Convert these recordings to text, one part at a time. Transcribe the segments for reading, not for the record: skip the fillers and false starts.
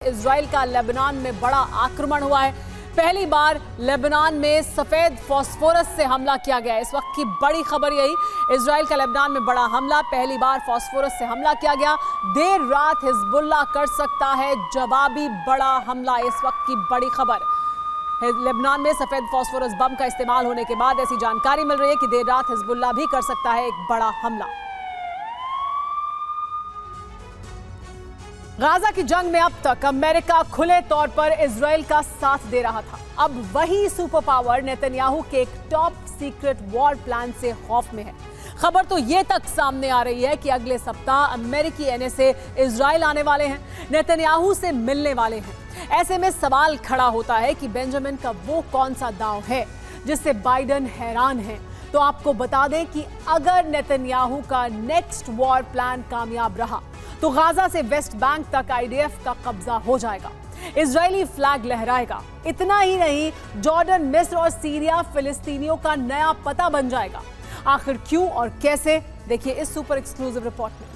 Israel का Lebanon में बड़ा आक्रमण हुआ है। पहली बार लेबनान में सफेद फास्फोरस से हमला किया गया है। इस वक्त की बड़ी खबर यही, इजराइल का लेबनान में बड़ा हमला, पहली बार फास्फोरस से हमला किया गया। देर रात हिजबुल्लाह कर सकता है जवाबी बड़ा हमला, इस वक्त की बड़ी खबर। लेबनान में सफेद फास्फोरस बम का इस्तेमाल होने के बाद ऐसी जानकारी मिल रही है कि देर रात हिजबुल्लाह भी कर सकता है एक बड़ा हमला। गाजा की जंग में अब तक अमेरिका खुले तौर पर इजराइल का साथ दे रहा था। अब वही सुपर पावर नेतन्याहू के एक टॉप सीक्रेट वॉर प्लान से खौफ में है। खबर तो ये तक सामने आ रही है कि अगले सप्ताह अमेरिकी एनएसए इजराइल आने वाले हैं, नेतन्याहू से मिलने वाले हैं। ऐसे में सवाल खड़ा होता है कि बेंजामिन का वो कौन सा दांव है जिससे बाइडेन हैरान है। तो आपको बता दें कि अगर नेतन्याहू का नेक्स्ट वॉर प्लान कामयाब रहा तो गाजा से वेस्ट बैंक तक आईडीएफ का कब्जा हो जाएगा, इजरायली फ्लैग लहराएगा। इतना ही नहीं, जॉर्डन, मिस्र और सीरिया फिलिस्तीनियों का नया पता बन जाएगा। आखिर क्यों और कैसे, देखिए इस सुपर एक्सक्लूसिव रिपोर्ट में।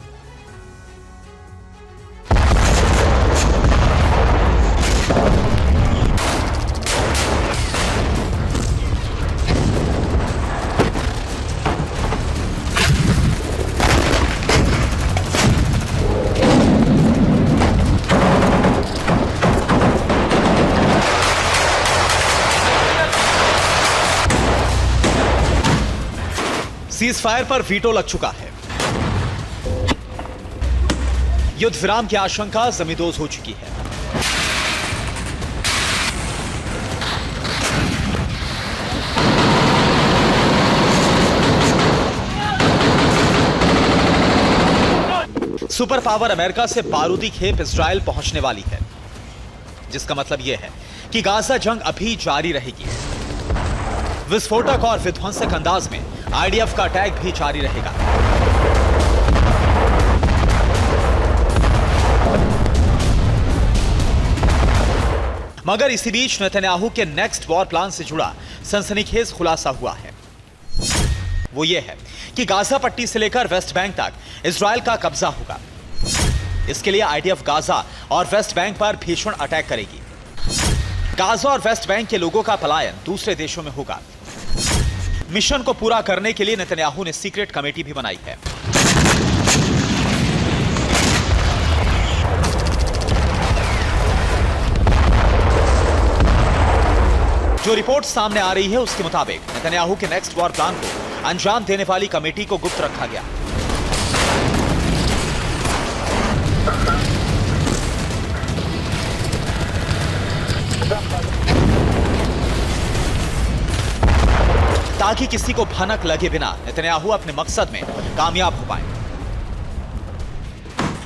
सीज फायर पर वीटो लग चुका है। युद्ध विराम की आशंका जमींदोज हो चुकी है। सुपर पावर अमेरिका से बारूदी खेप इजराइल पहुंचने वाली है, जिसका मतलब यह है कि गाजा जंग अभी जारी रहेगी। विस्फोटक और विध्वंसक अंदाज में आईडीएफ का अटैक भी जारी रहेगा। मगर इसी बीच नेतन्याहू के नेक्स्ट वॉर प्लान से जुड़ा सनसनीखेज खुलासा हुआ है। वो ये है कि गाजा पट्टी से लेकर वेस्ट बैंक तक इजराइल का कब्जा होगा। इसके लिए आईडीएफ गाजा और वेस्ट बैंक पर भीषण अटैक करेगी। गाजा और वेस्ट बैंक के लोगों का पलायन दूसरे देशों में होगा। मिशन को पूरा करने के लिए नेतन्याहू ने सीक्रेट कमेटी भी बनाई है। जो रिपोर्ट सामने आ रही है उसके मुताबिक नेतन्याहू के नेक्स्ट वॉर प्लान को अंजाम देने वाली कमेटी को गुप्त रखा गया। ताकि किसी को भनक लगे बिना नेतन्याहू अपने मकसद में कामयाब हो पाए।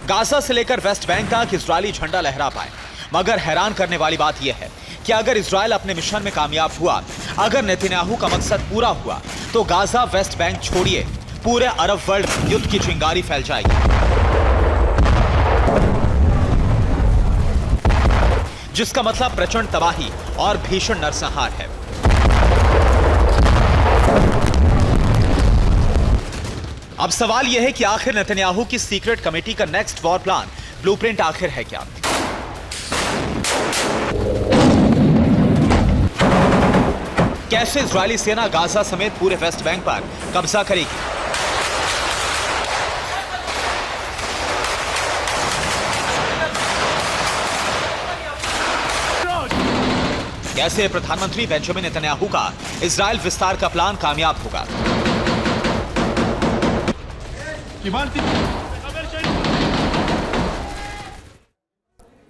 गाजा से लेकर वेस्ट बैंक तक इजरायली झंडा लहरा पाए। मगर हैरान करने वाली बात यह है कि अगर इजराइल अपने मिशन में कामयाब हुआ, अगर नेतन्याहू का मकसद पूरा हुआ, तो गाजा, वेस्ट बैंक छोड़िए, पूरे अरब वर्ल्ड में युद्ध की चिंगारी फैल जाएगी, जिसका मतलब प्रचंड तबाही और भीषण नरसंहार है। अब सवाल यह है कि आखिर नेतन्याहू की सीक्रेट कमेटी का नेक्स्ट वॉर प्लान, ब्लूप्रिंट आखिर है क्या? कैसे इजरायली सेना गाजा समेत पूरे वेस्ट बैंक पर कब्जा करेगी? कैसे प्रधानमंत्री बेंजामिन नेतन्याहू का इजराइल विस्तार का प्लान कामयाब होगा?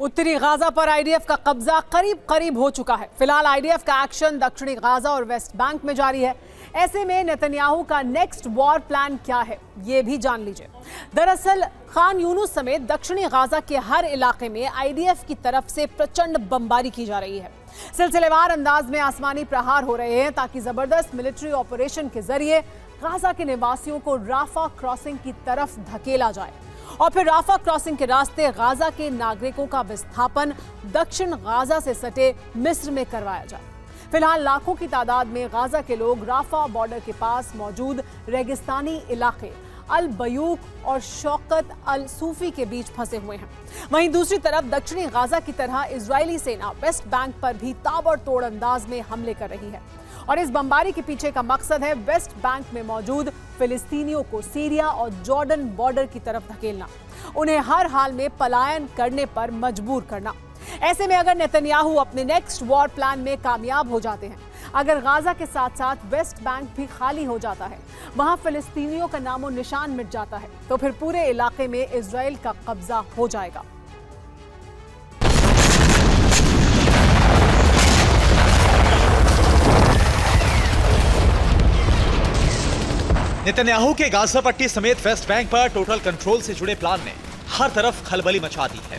उत्तरी गाजा पर आईडीएफ का कब्जा करीब करीब हो चुका है। फिलहाल आईडीएफ का एक्शन दक्षिणी गाजा और वेस्ट बैंक में जारी है। ऐसे में नेतन्याहू का नेक्स्ट वॉर प्लान क्या है, ये भी जान लीजिए। दरअसल खान यूनुस समेत दक्षिणी गाजा के हर इलाके में आईडीएफ की तरफ से प्रचंड बमबारी की जा रही है। सिलसिलेवार अंदाज में आसमानी प्रहार हो रहे हैं ताकि जबरदस्त मिलिट्री ऑपरेशन के जरिए गाजा के निवासियों को राफा क्रॉसिंग की तरफ धकेला जाए और फिर राफा क्रॉसिंग के रास्ते गाजा के नागरिकों का विस्थापन दक्षिण गाजा से सटे मिस्र में करवाया जाए। फिलहाल लाखों की तादाद में गाजा के लोग राफा बॉर्डर के पास मौजूद रेगिस्तानी इलाके अल बयूक और शौकत अल सूफी के बीच फंसे हुए हैं। वहीं दूसरी तरफ दक्षिणी गाजा की तरह इजरायली सेना वेस्ट बैंक पर भी ताबड़तोड़ अंदाज में हमले कर रही है और इस बमबारी के पीछे का मकसद है वेस्ट बैंक में मौजूद फिलिस्तीनियों को सीरिया और जॉर्डन बॉर्डर की तरफ धकेलना, उन्हें हर हाल में पलायन करने पर मजबूर करना। ऐसे में अगर नेतन्याहू अपने नेक्स्ट वॉर प्लान में कामयाब हो जाते हैं, अगर गाजा के साथ साथ वेस्ट बैंक भी खाली हो जाता है, वहां फिलिस्तीनियों का नामो निशान मिट जाता है, तो फिर पूरे इलाके में इजराइल का कब्जा हो जाएगा। नेतन्याहू के गाजा पट्टी समेत वेस्ट बैंक पर टोटल कंट्रोल से जुड़े प्लान ने हर तरफ खलबली मचा दी है।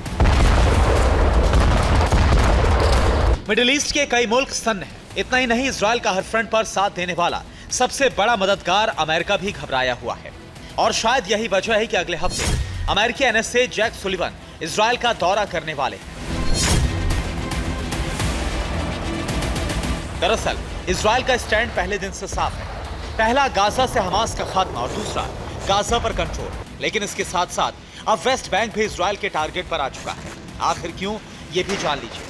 मिडिल ईस्ट के कई मुल्क सन्न हैं। इतना ही नहीं, इजराइल का हर फ्रंट पर साथ देने वाला सबसे बड़ा मददगार अमेरिका भी घबराया हुआ है और शायद यही वजह है कि अगले हफ्ते अमेरिकी एनएसए जैक सुलिवन इजराइल का दौरा करने वाले हैं। दरअसल इजराइल का स्टैंड पहले दिन से साफ है। पहला गाजा से हमास का खात्मा और दूसरा गाजा पर कंट्रोल। लेकिन इसके साथ साथ अब वेस्ट बैंक भी इजराइल के टारगेट पर आ चुका है। आखिर क्यों, ये भी जान लीजिए।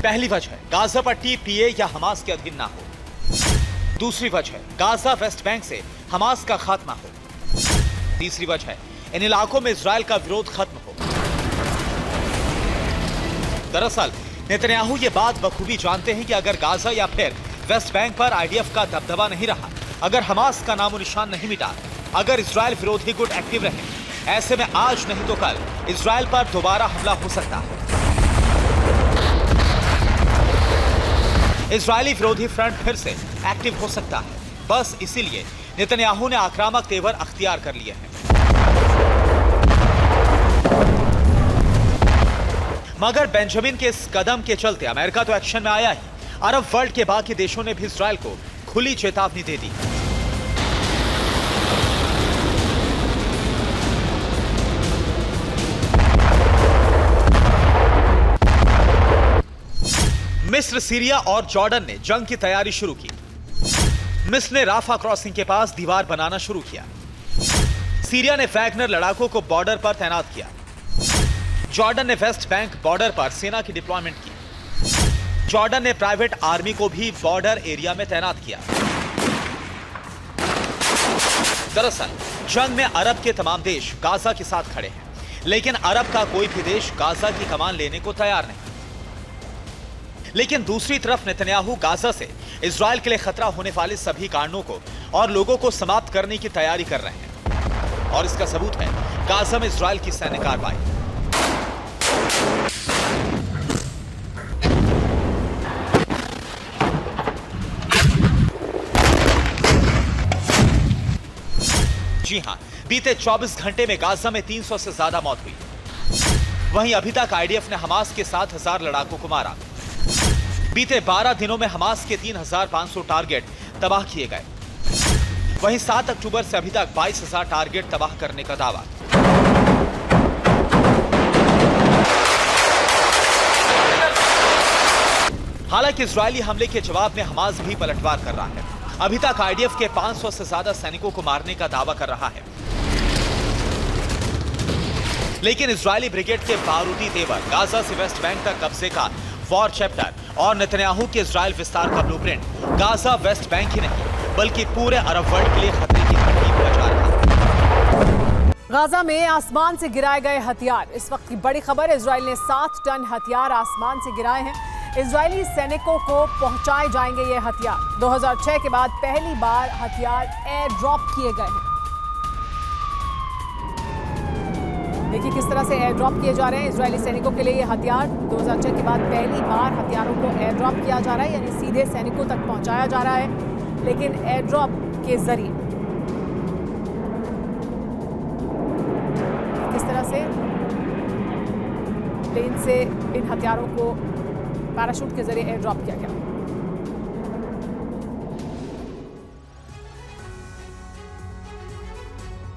पहली वजह, गाजा पट्टी पीए या हमास के अधीन ना हो। दूसरी वजह, गाजा वेस्ट बैंक से हमास का खात्मा हो। तीसरी वजह, इन इलाकों में इजराइल का विरोध खत्म हो। दरअसल नेतन्याहू ये बात बखूबी जानते हैं कि अगर गाजा या फिर वेस्ट बैंक पर आईडीएफ का दबदबा नहीं रहा, अगर हमास का नामो निशान नहीं मिटा, अगर इजराइल विरोधी गुट एक्टिव रहे, ऐसे में आज नहीं तो कल इजराइल पर दोबारा हमला हो सकता है। इजरायली विरोधी फ्रंट फिर से एक्टिव हो सकता है। बस इसीलिए नेतन्याहू ने आक्रामक तेवर अख्तियार कर लिए हैं। मगर बेंजामिन के इस कदम के चलते अमेरिका तो एक्शन में आया ही, अरब वर्ल्ड के बाकी देशों ने भी इजराइल को खुली चेतावनी दे दी। मिस्र, सीरिया और जॉर्डन ने जंग की तैयारी शुरू की। मिस्र ने राफा क्रॉसिंग के पास दीवार बनाना शुरू किया। सीरिया ने वैगनर लड़ाकों को बॉर्डर पर तैनात किया। जॉर्डन ने वेस्ट बैंक बॉर्डर पर सेना की डिप्लॉयमेंट की। जॉर्डन ने प्राइवेट आर्मी को भी बॉर्डर एरिया में तैनात किया। दरअसल जंग में अरब के तमाम देश गाजा के साथ खड़े हैं, लेकिन अरब का कोई भी देश गाजा की कमान लेने को तैयार नहीं। लेकिन दूसरी तरफ नेतन्याहू गाजा से इजराइल के लिए खतरा होने वाले सभी कारणों को और लोगों को समाप्त करने की तैयारी कर रहे हैं और इसका सबूत है गाजा में इजराइल की सैन्य कार्रवाई। जी हां, बीते 24 घंटे में गाजा में 300 से ज्यादा मौत हुई। वहीं अभी तक आईडीएफ ने हमास के 7,000 लड़ाकों को मारा। बीते 12 दिनों में हमास के 3,500 टारगेट तबाह किए गए। वहीं 7 अक्टूबर से अभी तक 22,000 टारगेट तबाह करने का दावा। हालांकि इजरायली हमले के जवाब में हमास भी पलटवार कर रहा है। अभी तक आईडीएफ के 500 से ज्यादा सैनिकों को मारने का दावा कर रहा है। लेकिन इजरायली ब्रिगेड के बारूदी तेवर, गाजा से वेस्ट बैंक तक कब्जे का वॉर चैप्टर और नेतन्याहू के इजराइल विस्तार का ब्लूप्रिंट गाजा वेस्ट बैंक ही नहीं बल्कि पूरे अरब वर्ल्ड के लिए खतरे की घंटी बजा रहा है। गाजा में आसमान से गिराए गए हथियार। इस वक्त की बड़ी खबर, इजराइल ने 7 टन हथियार आसमान से गिराए हैं। इजरायली सैनिकों को पहुंचाए जाएंगे ये हथियार। 2006 के बाद पहली बार हथियार एयर ड्रॉप किए गए हैं। देखिए किस तरह से एयर ड्रॉप किए जा रहे हैं इजरायली सैनिकों के लिए ये हथियार। 2006 के बाद पहली बार हथियारों को एयर ड्रॉप किया जा रहा है, यानी सीधे सैनिकों तक पहुंचाया जा रहा है, लेकिन एयर ड्रॉप के जरिए। किस तरह से प्लेन से इन हथियारों को पैराशूट के जरिए एयर ड्रॉप किया गया।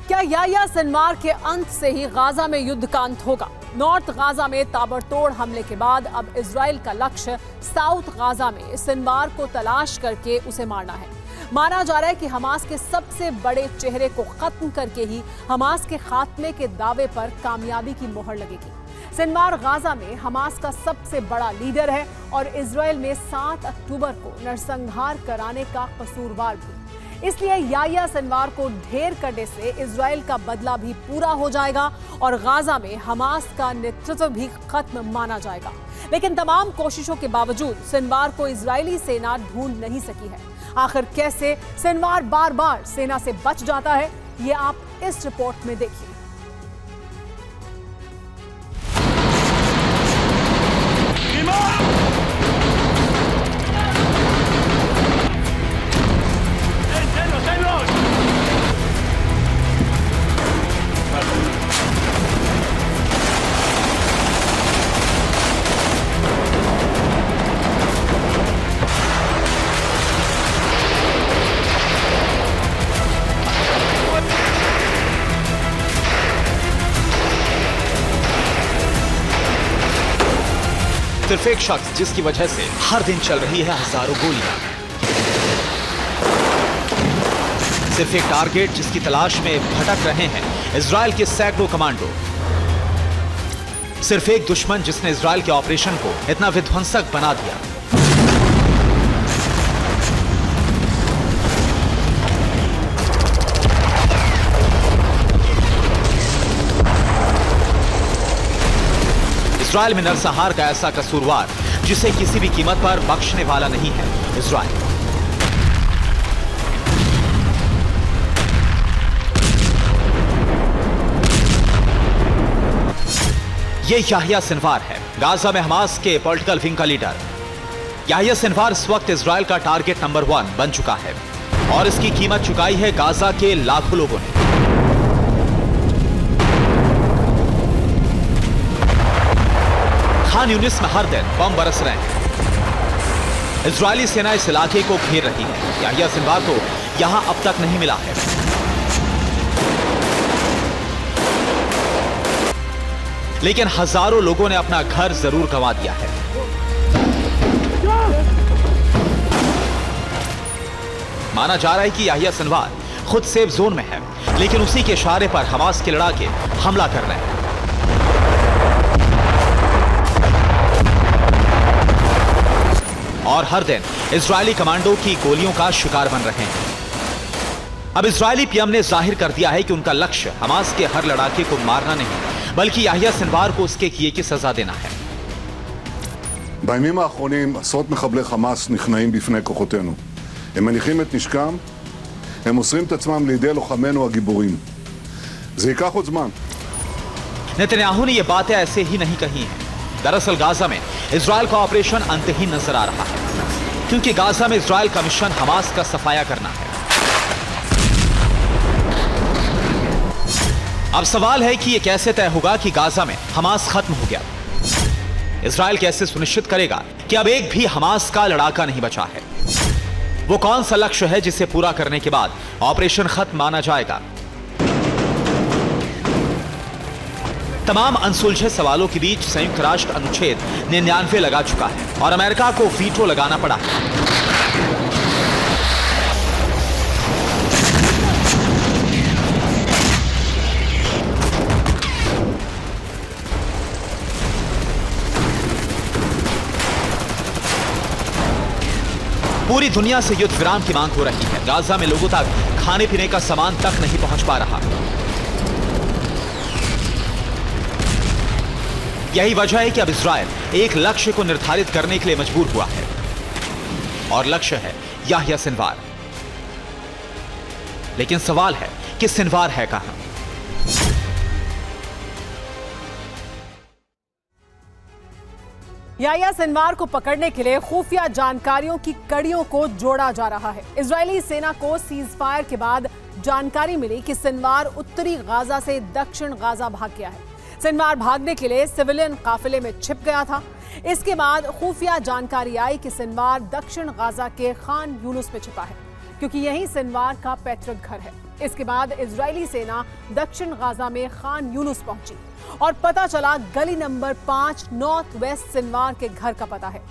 क्या याह्या सिनवार के अंत से ही गाजा में युद्ध का अंत होगा? नॉर्थ गाजा में ताबड़तोड़ हमले के बाद अब इजराइल का लक्ष्य साउथ गाजा में सिनवार को तलाश करके उसे मारना है। माना जा रहा है कि हमास के सबसे बड़े चेहरे को खत्म करके ही हमास के खात्मे के दावे पर कामयाबी की मोहर लगेगी। सिनवार गाजा में हमास का सबसे बड़ा लीडर है और इजराइल में 7 अक्टूबर को नरसंहार कराने का कसूरवार भी। इसलिए याह्या सिनवार को ढेर करने से इजराइल का बदला भी पूरा हो जाएगा और गाजा में हमास का नेतृत्व भी खत्म माना जाएगा। लेकिन तमाम कोशिशों के बावजूद सिनवार को इजरायली सेना ढूंढ नहीं सकी है। आखिर कैसे सिनवार बार बार सेना से बच जाता है, ये आप इस रिपोर्ट में देखिए। सिर्फ एक शख्स जिसकी वजह से हर दिन चल रही है हजारों गोलियां, सिर्फ एक टारगेट जिसकी तलाश में भटक रहे हैं इजराइल के सैकड़ों कमांडो, सिर्फ एक दुश्मन जिसने इजराइल के ऑपरेशन को इतना विध्वंसक बना दिया। इजराइल में नरसंहार का ऐसा कसूरवार जिसे किसी भी कीमत पर बख्शने वाला नहीं है इजराइल। ये याह्या सिनवार है, गाजा में हमास के पॉलिटिकल विंग का लीडर। याह्या सिनवार इस वक्त इजराइल का टारगेट नंबर 1 बन चुका है और इसकी कीमत चुकाई है गाजा के लाखों लोगों ने। खान यूनिस में हर दिन बम बरस रहे हैं। इजरायली सेना इस इलाके को घेर रही है। याह्या सिनवार को यहां अब तक नहीं मिला है। लेकिन हजारों लोगों ने अपना घर जरूर गंवा दिया है। माना जा रहा है कि याह्या सिनवार खुद सेफ जोन में है, लेकिन उसी के इशारे पर हमास के लड़ाके हमला कर रहे हैं। और हर दिन इजरायली कमांडो की गोलियों का शिकार बन रहे हैं। अब इजरायली पीएम ने जाहिर कर दिया है कि उनका लक्ष्य हमास के हर लड़ाके को मारना नहीं, बल्कि याह्या सिनवार को उसके किए की सजा देना है। בימים האחרונים עשרות מחבלי חמאס נכנעים בפני כוחותינו. הם מניחים את נשקם, הם מוסרים את עצמם לידי לוחמינו הגיבורים. זה ייקח עוד זמן. नेतन्याहू ने ये बातें ऐसे ही नहीं कही हैं। दरअसल गाजा में इजराइल का ऑपरेशन अंतहीन नजर आ रहा है, क्योंकि गाजा में इजराइल का मिशन हमास का सफाया करना है। अब सवाल है कि यह कैसे तय होगा कि गाजा में हमास खत्म हो गया। इजराइल कैसे सुनिश्चित करेगा कि अब एक भी हमास का लड़ाका नहीं बचा है? वो कौन सा लक्ष्य है जिसे पूरा करने के बाद ऑपरेशन खत्म माना जाएगा? तमाम अनसुलझे सवालों के बीच संयुक्त राष्ट्र अनुच्छेद 99 लगा चुका है और अमेरिका को वीटो लगाना पड़ा है। पूरी दुनिया से युद्ध विराम की मांग हो रही है। गाजा में लोगों तक खाने पीने का सामान तक नहीं पहुंच पा रहा। यही वजह है कि अब इजराइल एक लक्ष्य को निर्धारित करने के लिए मजबूर हुआ है और लक्ष्य है याह्या सिनवार। लेकिन सवाल है कि सिनवार है कहां? याह्या सिनवार को पकड़ने के लिए खुफिया जानकारियों की कड़ियों को जोड़ा जा रहा है। इजरायली सेना को सीज फायर के बाद जानकारी मिली कि सिनवार उत्तरी गाजा से दक्षिण गाजा भाग गया है। सिनवार भागने के लिए सिविलियन काफिले में छिप गया था। इसके बाद खुफिया जानकारी आई कि सिनवार दक्षिण गाजा के खान यूनुस में छिपा है, क्योंकि यही सिनवार का पैतृक घर है। इसके बाद इजरायली सेना दक्षिण गाजा में खान यूनुस पहुंची और पता चला गली नंबर 5 नॉर्थ वेस्ट सिनवार के घर का पता है।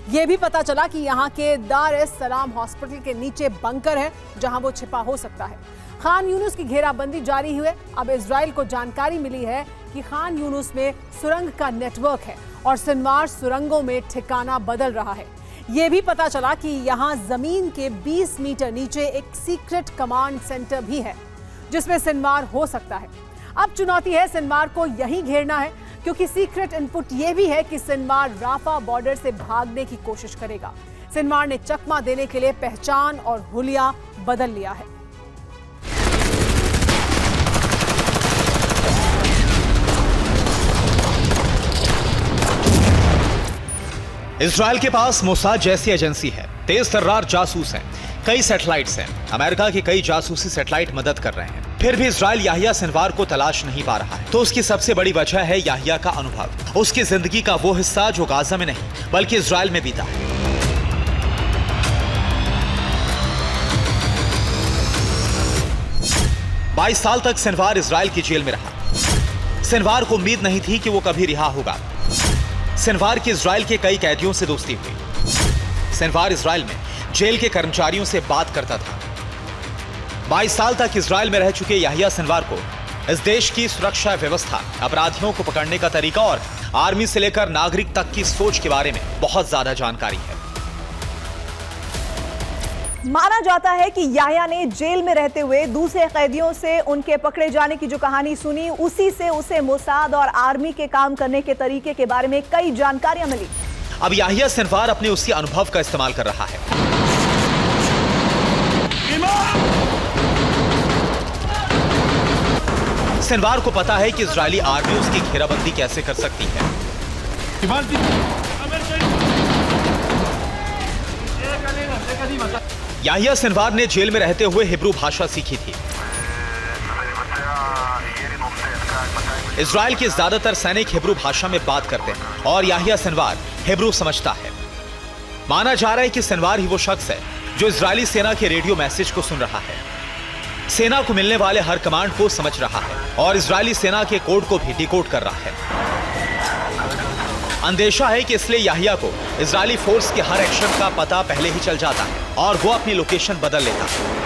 ये भी पता चला कि यहाँ के दार एस सलाम हॉस्पिटल के नीचे बंकर है जहां वो छिपा हो सकता है। खान यूनुस की घेराबंदी जारी हुई। अब इजराइल को जानकारी मिली है कि खान यूनुस में सुरंग का नेटवर्क है और सिनवार सुरंगों में ठिकाना बदल रहा है। ये भी पता चला कि यहाँ जमीन के 20 मीटर नीचे एक सीक्रेट कमांड सेंटर भी है जिसमें सिनवार हो सकता है। अब चुनौती है सिनवार को यहीं घेरना है, क्योंकि सीक्रेट इनपुट यह भी है कि सिनवार राफा बॉर्डर से भागने की कोशिश करेगा। सिनवार ने चकमा देने के लिए पहचान और हुलिया बदल लिया है। इजराइल के पास मोसाद जैसी एजेंसी है, तेज तर्रार जासूस हैं, कई सैटेलाइट्स हैं। अमेरिका के कई जासूसी सैटेलाइट मदद कर रहे हैं। फिर भी इजराइल याहिया सिनवार को तलाश नहीं पा रहा है। तो उसकी सबसे बड़ी वजह है याहिया का अनुभव, उसकी जिंदगी का वो हिस्सा जो गाजा में नहीं बल्कि इजराइल में बीता है। बाईस साल तक सिनवार इजराइल की जेल में रहा। सिनवार को उम्मीद नहीं थी कि वो कभी रिहा होगा। सिनवार की इजराइल के कई कैदियों से दोस्ती हुई। सिनवार इजराइल में जेल के कर्मचारियों से बात करता था। 22 साल तक इजराइल में रह चुके याहिया सिनवार को इस देश की सुरक्षा व्यवस्था, अपराधियों को पकड़ने का तरीका और आर्मी से लेकर नागरिक तक की सोच के बारे में बहुत ज्यादा जानकारी है। माना जाता है कि याहिया ने जेल में रहते हुए दूसरे कैदियों से उनके पकड़े जाने की जो कहानी सुनी, उसी से उसे मोसाद और आर्मी के काम करने के तरीके के बारे में कई जानकारियां मिली। अब याहिया सिनवार अपने उसी अनुभव का इस्तेमाल कर रहा है। सिनवार को पता है कि इजरायली आर्मी उसकी घेराबंदी कैसे कर सकती है। याहिया सिनवार ने जेल में रहते हुए हिब्रू भाषा सीखी थी। इजराइल के ज्यादातर सैनिक हिब्रू भाषा में बात करते हैं और याहिया सिनवार हिब्रू समझता है। माना जा रहा है कि सिनवार ही वो शख्स है जो इजरायली सेना के रेडियो मैसेज को सुन रहा है, सेना को मिलने वाले हर कमांड को समझ रहा है और इजरायली सेना के कोड को भी डिकोड कर रहा है। अंदेशा है कि इसलिए याहिया को इजरायली फोर्स के हर एक्शन का पता पहले ही चल जाता है और वो अपनी लोकेशन बदल लेता है।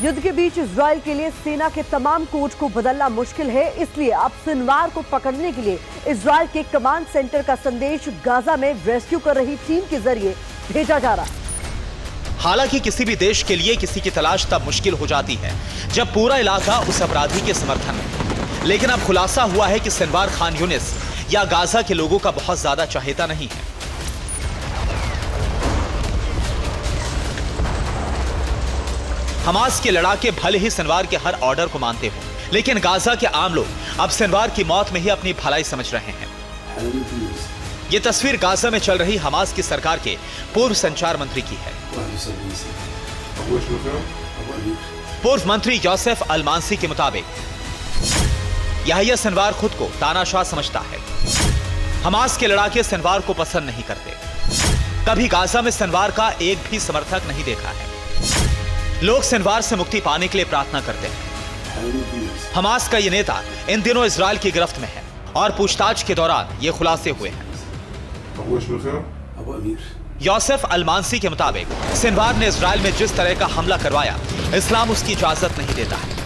युद्ध के बीच इजराइल के लिए सेना के तमाम कोड को बदलना मुश्किल है, इसलिए अब सिनवार को पकड़ने के लिए इजराइल के कमांड सेंटर का संदेश गाजा में रेस्क्यू कर रही टीम के जरिए भेजा जा रहा है। हालांकि किसी भी देश के लिए किसी की तलाश तब मुश्किल हो जाती है जब पूरा इलाका उस अपराधी के समर्थन में। लेकिन अब खुलासा हुआ है कि सिनवार खान यूनिस या गाजा के लोगों का बहुत ज्यादा चाहेता नहीं है। हमास के लड़ाके भले ही सिनवार के हर ऑर्डर को मानते हो, लेकिन गाजा के आम लोग अब सिनवार की मौत में ही अपनी भलाई समझ रहे हैं। ये तस्वीर गाजा में चल रही हमास की सरकार के पूर्व संचार मंत्री की है। पूर्व मंत्री योसेफ अलमांसी के मुताबिक याहिया सिनवार खुद को तानाशाह समझता है। हमास के लड़ाके सिनवार को पसंद नहीं करते। कभी गाजा में सिनवार का एक भी समर्थक नहीं देखा है। लोग सिनवार से मुक्ति पाने के लिए प्रार्थना करते हैं। हमास का ये नेता इन दिनों इजराइल की गिरफ्त में है और पूछताछ के दौरान ये खुलासे हुए हैं। योसेफ अलमांसी के मुताबिक सिनवार ने इजराइल में जिस तरह का हमला करवाया, इस्लाम उसकी इजाजत नहीं देता है।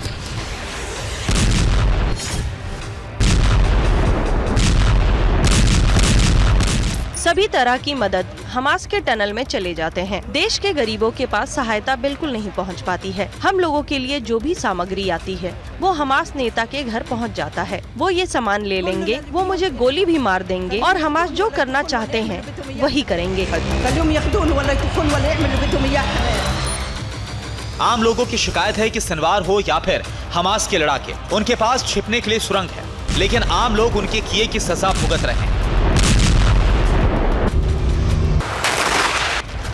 सभी तरह की मदद हमास के टनल में चले जाते हैं। देश के गरीबों के पास सहायता बिल्कुल नहीं पहुंच पाती है। हम लोगों के लिए जो भी सामग्री आती है वो हमास नेता के घर पहुंच जाता है। वो ये सामान ले लेंगे, वो मुझे गोली भी मार देंगे और हमास जो करना चाहते हैं वही करेंगे। आम लोगों की शिकायत है कि सिनवार हो या फिर हमास के लड़ाके, उनके पास छिपने के लिए सुरंग है, लेकिन आम लोग उनके किए की सजा भुगत रहे हैं।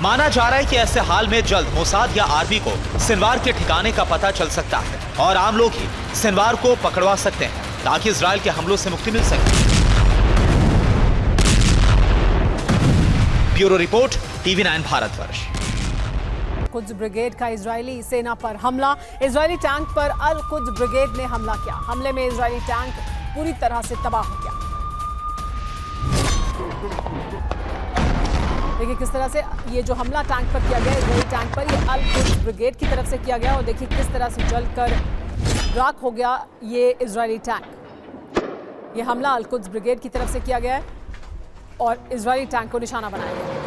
माना जा रहा है कि ऐसे हाल में जल्द मोसाद या आर्मी को सिनवार के ठिकाने का पता चल सकता है और आम लोग ही सिनवार को पकड़वा सकते हैं ताकि इजराइल के हमलों से मुक्ति मिल सके। Bureau report, TV9 Bharatvarsh. Quds brigade का इजरायली सेना पर हमला। इजरायली टैंक पर अल कुद्स ब्रिगेड ने हमला किया। हमले में इजरायली टैंक पूरी तरह से तबाह हो गया। देखिए किस तरह से ये जो हमला टैंक पर किया गया, इजरायली टैंक पर, ये अल कुद्स ब्रिगेड की तरफ से किया गया और देखिए किस तरह से जलकर राख हो गया ये इजरायली टैंक। ये हमला अल कुद्स ब्रिगेड की तरफ से किया गया है और इजरायली टैंक को निशाना बनाया गया।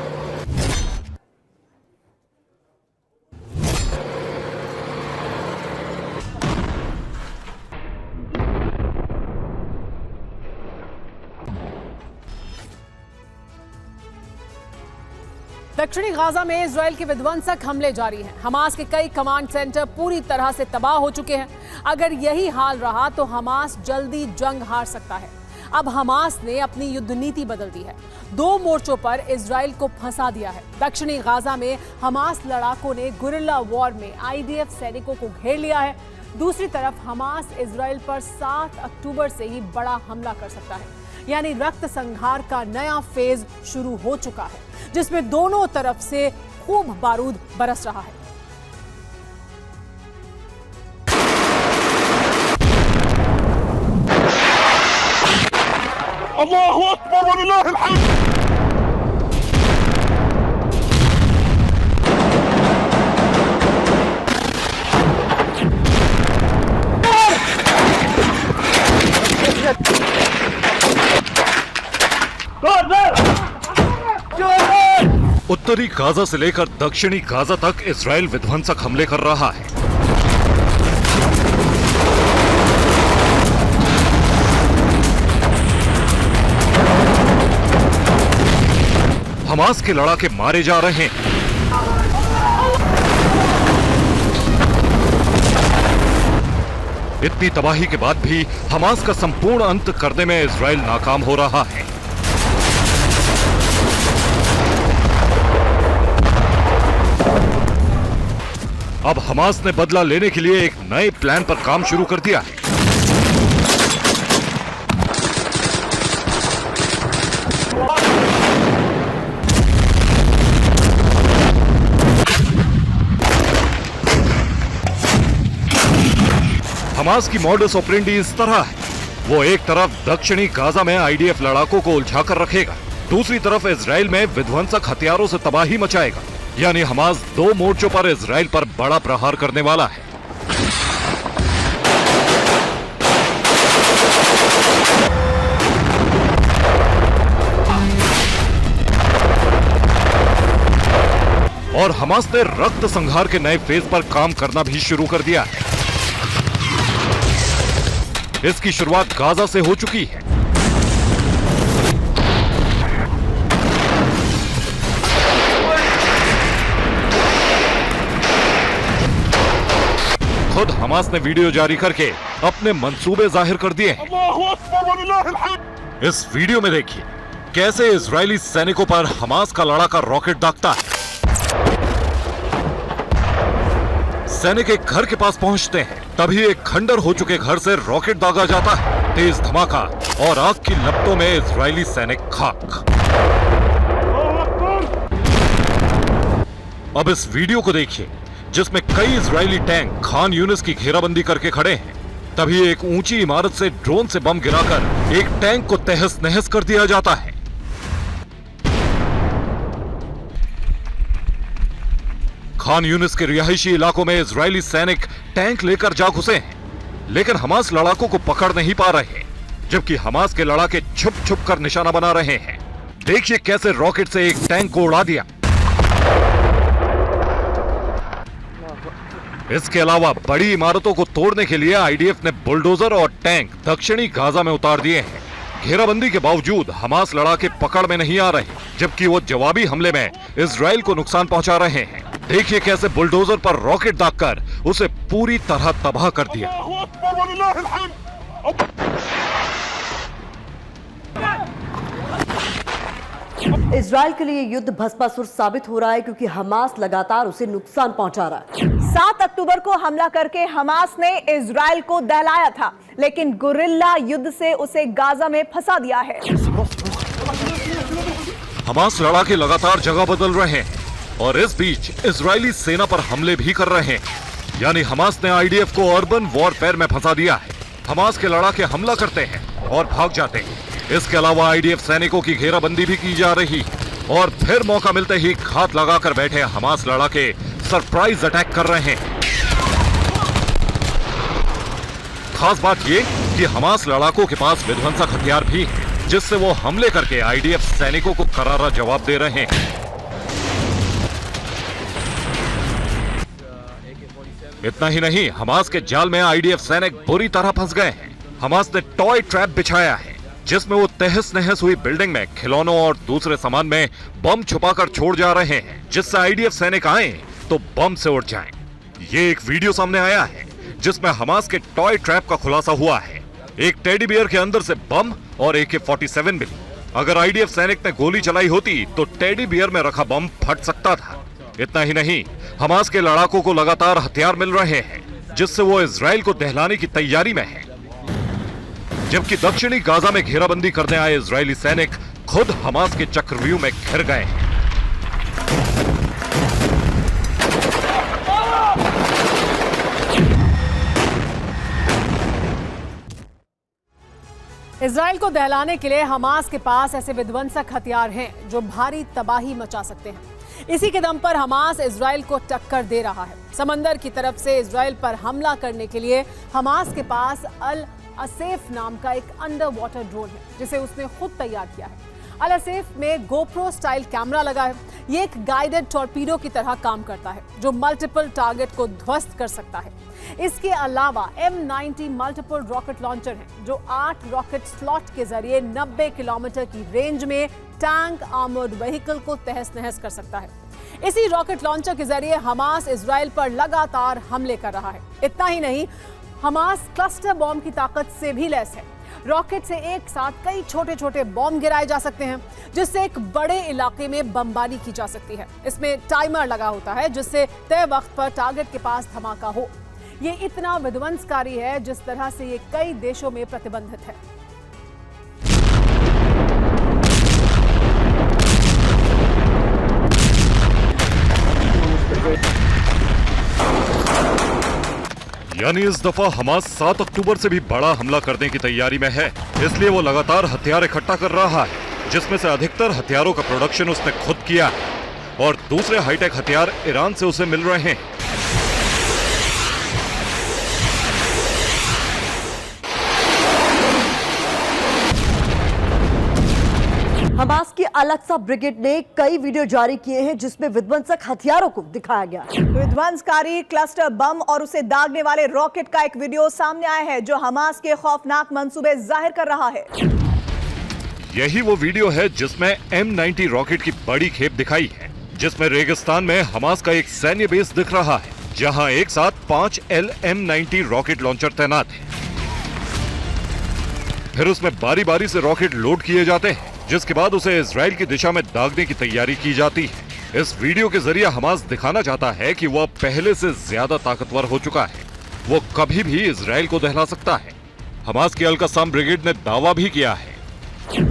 दक्षिणी गाजा में इजरायल के विध्वंसक हमले जारी हैं। हमास के कई कमांड सेंटर पूरी तरह से तबाह हो चुके हैं। अगर यही हाल रहा तो हमास जल्दी जंग हार सकता है। अब हमास ने अपनी युद्ध नीति बदल दी है। 2 मोर्चों पर इजरायल को फंसा दिया है। दक्षिणी गाजा में हमास लड़ाकों ने गुरिल्ला वॉर में आईडीएफ सैनिकों को घेर लिया है। दूसरी तरफ हमास इजरायल पर 7 अक्टूबर से ही बड़ा हमला कर सकता है, यानी रक्त संहार का नया फेज शुरू हो चुका है, जिसमें दोनों तरफ से खूब बारूद बरस रहा है। अल्लाहु अकबर वलिल्लाहिल हम्द। उत्तरी गाजा से लेकर दक्षिणी गाजा तक इजराइल विध्वंसक हमले कर रहा है। हमास के लड़ाके मारे जा रहे हैं। इतनी तबाही के बाद भी हमास का संपूर्ण अंत करने में इजराइल नाकाम हो रहा है। अब हमास ने बदला लेने के लिए एक नए प्लान पर काम शुरू कर दिया है। हमास की मॉडस ऑपरेंडी इस तरह है। वो एक तरफ दक्षिणी गाजा में आईडीएफ लड़ाकों को उलझा कर रखेगा, दूसरी तरफ इजराइल में विध्वंसक हथियारों से तबाही मचाएगा। यानी हमास 2 मोर्चों पर इजराइल पर बड़ा प्रहार करने वाला है। और हमास ने रक्त संहार के नए फेज पर काम करना भी शुरू कर दिया है। इसकी शुरुआत गाजा से हो चुकी है। खुद हमास ने वीडियो जारी करके अपने मंसूबे जाहिर कर दिए हैं। अल्लाहु अकबर वलिल्लाहिल हम्द। इस वीडियो में देखिए कैसे इजरायली सैनिकों पर हमास का लड़ाका रॉकेट दागता है। सैनिक एक घर के पास पहुंचते हैं, तभी एक खंडर हो चुके घर से रॉकेट दागा जाता है। तेज धमाका और आग की लपटों में इजरायली सैनिक खाक। अब इस वीडियो को देखिए जिसमें कई इजरायली टैंक खान यूनिस की घेराबंदी करके खड़े हैं। तभी एक ऊंची इमारत से ड्रोन से बम गिराकर एक टैंक को तहस नहस कर दिया जाता है। खान यूनिस के रिहायशी इलाकों में इजरायली सैनिक टैंक लेकर जा घुसे हैं, लेकिन हमास लड़ाकों को पकड़ नहीं पा रहे, जबकि हमास के लड़ाके छुप छुप कर निशाना बना रहे हैं। देखिए कैसे रॉकेट से एक टैंक को उड़ा दिया। इसके अलावा बड़ी इमारतों को तोड़ने के लिए आईडीएफ ने बुलडोजर और टैंक दक्षिणी गाजा में उतार दिए हैं। घेराबंदी के बावजूद हमास लड़ाके पकड़ में नहीं आ रहे, जबकि वो जवाबी हमले में इजराइल को नुकसान पहुंचा रहे हैं। देखिए कैसे बुलडोजर पर रॉकेट दागकर उसे पूरी तरह तबाह कर दिया। अल्लाहु अकबर वलिल्लाहिल हम्द। इजराइल के लिए युद्ध भस्मासुर साबित हो रहा है क्योंकि हमास लगातार उसे नुकसान पहुंचा रहा है। 7 अक्टूबर को हमला करके हमास ने इजराइल को दहलाया था, लेकिन गुरिल्ला युद्ध से उसे गाजा में फंसा दिया है। हमास लड़ाके लगातार जगह बदल रहे हैं और इस बीच इजरायली सेना पर हमले भी कर रहे हैं। यानी हमास ने आईडीएफ को अर्बन वॉरफेयर में फंसा दिया है। हमास के लड़ाके हमला करते हैं और भाग जाते हैं। इसके अलावा आईडीएफ सैनिकों की घेराबंदी भी की जा रही है। और फिर मौका मिलते ही घात लगाकर बैठे हमास लड़ाके सरप्राइज अटैक कर रहे हैं। खास बात ये कि हमास लड़ाकों के पास विध्वंसक हथियार भी है, जिससे वो हमले करके आईडीएफ सैनिकों को करारा जवाब दे रहे हैं। इतना ही नहीं, हमास के जाल में आईडीएफ सैनिक बुरी तरह फंस गए हैं। हमास ने टॉय ट्रैप बिछाया है, जिसमें वो तहस नहस हुई बिल्डिंग में खिलौनों और दूसरे सामान में बम छुपाकर छोड़ जा रहे हैं, जिससे आईडीएफ सैनिक आए तो बम से उड़ जाएं। ये एक वीडियो सामने आया है जिसमें हमास के टॉय ट्रैप का खुलासा हुआ है। एक टेडी बियर के अंदर से बम और AK-47 मिली। अगर आईडीएफ सैनिक ने गोली चलाई होती तो टेडी बियर में रखा बम फट सकता था। इतना ही नहीं, हमास के लड़ाकों को लगातार हथियार मिल रहे हैं, जिससे वो इजराइल को दहलाने की तैयारी में है। जबकि दक्षिणी गाजा में घेराबंदी करने आए इजरायली सैनिक खुद हमास के चक्रव्यूह में घिर गए हैं। इजराइल को दहलाने के लिए हमास के पास ऐसे विध्वंसक हथियार हैं जो भारी तबाही मचा सकते हैं। इसी के दम पर हमास इजराइल को टक्कर दे रहा है। समंदर की तरफ से इजराइल पर हमला करने के लिए हमास के पास अल असेफ नाम का एक अंडर वाटर ड्रोन है, जिसे उसने खुद तैयार किया है। अल असेफ में गोप्रो स्टाइल कैमरा लगा है। ये एक गाइडेड टॉर्पीडो की तरह काम करता है, जो मल्टीपल टारगेट को ध्वस्त कर सकता है। इसके अलावा M90 मल्टीपल रॉकेट लॉन्चर है, जो 8 रॉकेट स्लॉट के जरिए 90 किलोमीटर की रेंज में टैंक आर्मर्ड व्हीकल को तहस नहस कर सकता है। इसी रॉकेट लॉन्चर के जरिए हमास इजराइल पर लगातार हमले कर रहा है। इतना ही नहीं, हमास क्लस्टर बॉम्ब की ताकत से भी लैस है। रॉकेट से एक साथ कई छोटे छोटे बॉम्ब गिराए जा सकते हैं, जिससे एक बड़े इलाके में बमबारी की जा सकती है। इसमें टाइमर लगा होता है, जिससे तय वक्त पर टारगेट के पास धमाका हो। ये इतना विध्वंसकारी है जिस तरह से ये कई देशों में प्रतिबंधित है। यानी इस दफा हमास 7 अक्टूबर से भी बड़ा हमला करने की तैयारी में है, इसलिए वो लगातार हथियार इकट्ठा कर रहा है, जिसमें से अधिकतर हथियारों का प्रोडक्शन उसने खुद किया है और दूसरे हाईटेक हथियार ईरान से उसे मिल रहे हैं। हमास की अल-अक्सा ब्रिगेड ने कई वीडियो जारी किए हैं, जिसमें विध्वंसक हथियारों को दिखाया गया है। विध्वंसकारी क्लस्टर बम और उसे दागने वाले रॉकेट का एक वीडियो सामने आया है, जो हमास के खौफनाक मंसूबे जाहिर कर रहा है। यही वो वीडियो है जिसमें M90 रॉकेट की बड़ी खेप दिखाई है, जिसमें रेगिस्तान में हमास का एक सैन्य बेस दिख रहा है, जहां एक साथ 5 LM90 रॉकेट लॉन्चर तैनात हैं। फिर उसमें बारी बारी से रॉकेट लोड किए जाते हैं, जिसके बाद उसे इजराइल की दिशा में दागने की तैयारी की जाती है। इस वीडियो के जरिए हमास दिखाना चाहता है कि वह पहले से ज्यादा ताकतवर हो चुका है, वो कभी भी इजराइल को दहला सकता है। हमास की अल-कस्साम ब्रिगेड ने दावा भी किया है,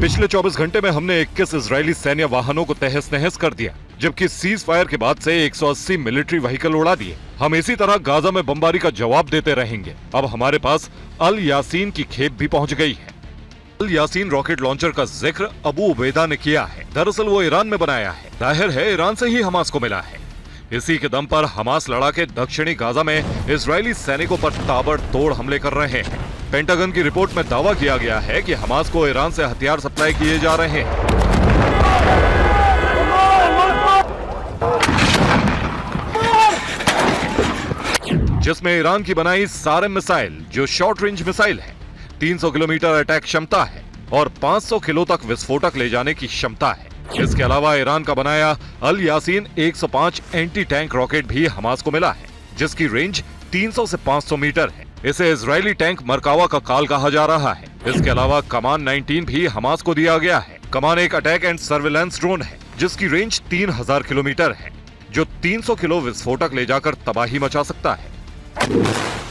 पिछले 24 घंटे में हमने 21 इजरायली सैन्य वाहनों को तहस नहस कर दिया, जबकि सीज फायर के बाद से 180 मिलिट्री व्हीकल उड़ा दिए। हम इसी तरह गाजा में बमबारी का जवाब देते रहेंगे। अब हमारे पास अल यासीन की खेप भी पहुंच गई है। अल यासीन रॉकेट लॉन्चर का जिक्र अबू उबैदा ने किया है। दरअसल वो ईरान में बनाया है, जाहिर है ईरान से ही हमास को मिला है। इसी के दम पर हमास लड़ाके दक्षिणी गाजा में इजरायली सैनिकों पर ताबड़तोड़ हमले कर रहे हैं। पेंटागन की रिपोर्ट में दावा किया गया है कि हमास को ईरान से हथियार सप्लाई किए जा रहे हैं। जिसमें ईरान की बनाई सारम मिसाइल, जो शॉर्ट रेंज मिसाइल है, 300 किलोमीटर अटैक क्षमता है और 500 किलो तक विस्फोटक ले जाने की क्षमता है। इसके अलावा ईरान का बनाया अल यासीन 105 एंटी टैंक रॉकेट भी हमास को मिला है, जिसकी रेंज 300 से 500 मीटर है। इसे इजरायली टैंक मरकावा का काल कहा जा रहा है। इसके अलावा कमान 19 भी हमास को दिया गया है। कमान एक अटैक एंड सर्विलांस ड्रोन है, जिसकी रेंज 3000 किलोमीटर है, जो 300 किलो विस्फोटक ले जाकर तबाही मचा सकता है।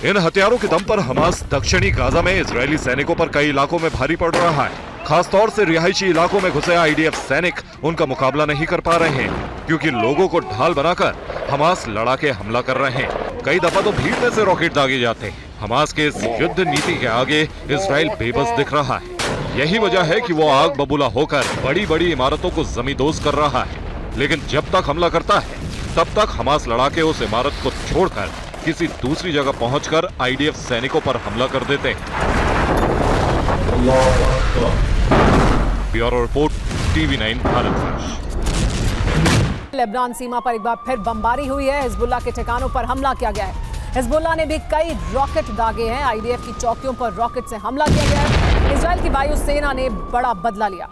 इन हथियारों के दम पर हमास दक्षिणी गाजा में इजरायली सैनिकों पर कई इलाकों में भारी पड़ रहा है। खासतौर से रिहायशी इलाकों में घुसे आईडीएफ सैनिक उनका मुकाबला नहीं कर पा रहे हैं, क्योंकि लोगों को ढाल बनाकर हमास लड़ाके हमला कर रहे हैं। कई दफा तो भीड़ में से रॉकेट दागे जाते हैं। हमास के इस युद्ध नीति के आगे इजराइल बेबस दिख रहा है। यही वजह है कि वो आग बबूला होकर बड़ी बड़ी इमारतों को जमींदोज कर रहा है। लेकिन जब तक हमला करता है तब तक हमास लड़ाके उस इमारत को छोड़कर किसी दूसरी जगह पहुंचकर आईडीएफ सैनिकों पर हमला कर देते हैं। Bureau report, TV9 Bharat first. Lebanon सीमा पर एक बार फिर बमबारी हुई है। हिजबुल्ला के ठिकानों पर हमला किया गया है। हिजबुल्ला ने भी कई रॉकेट दागे हैं। आईडीएफ की चौकियों पर रॉकेट से हमला किया गया है। इजराइल की वायुसेना ने बड़ा बदला लिया।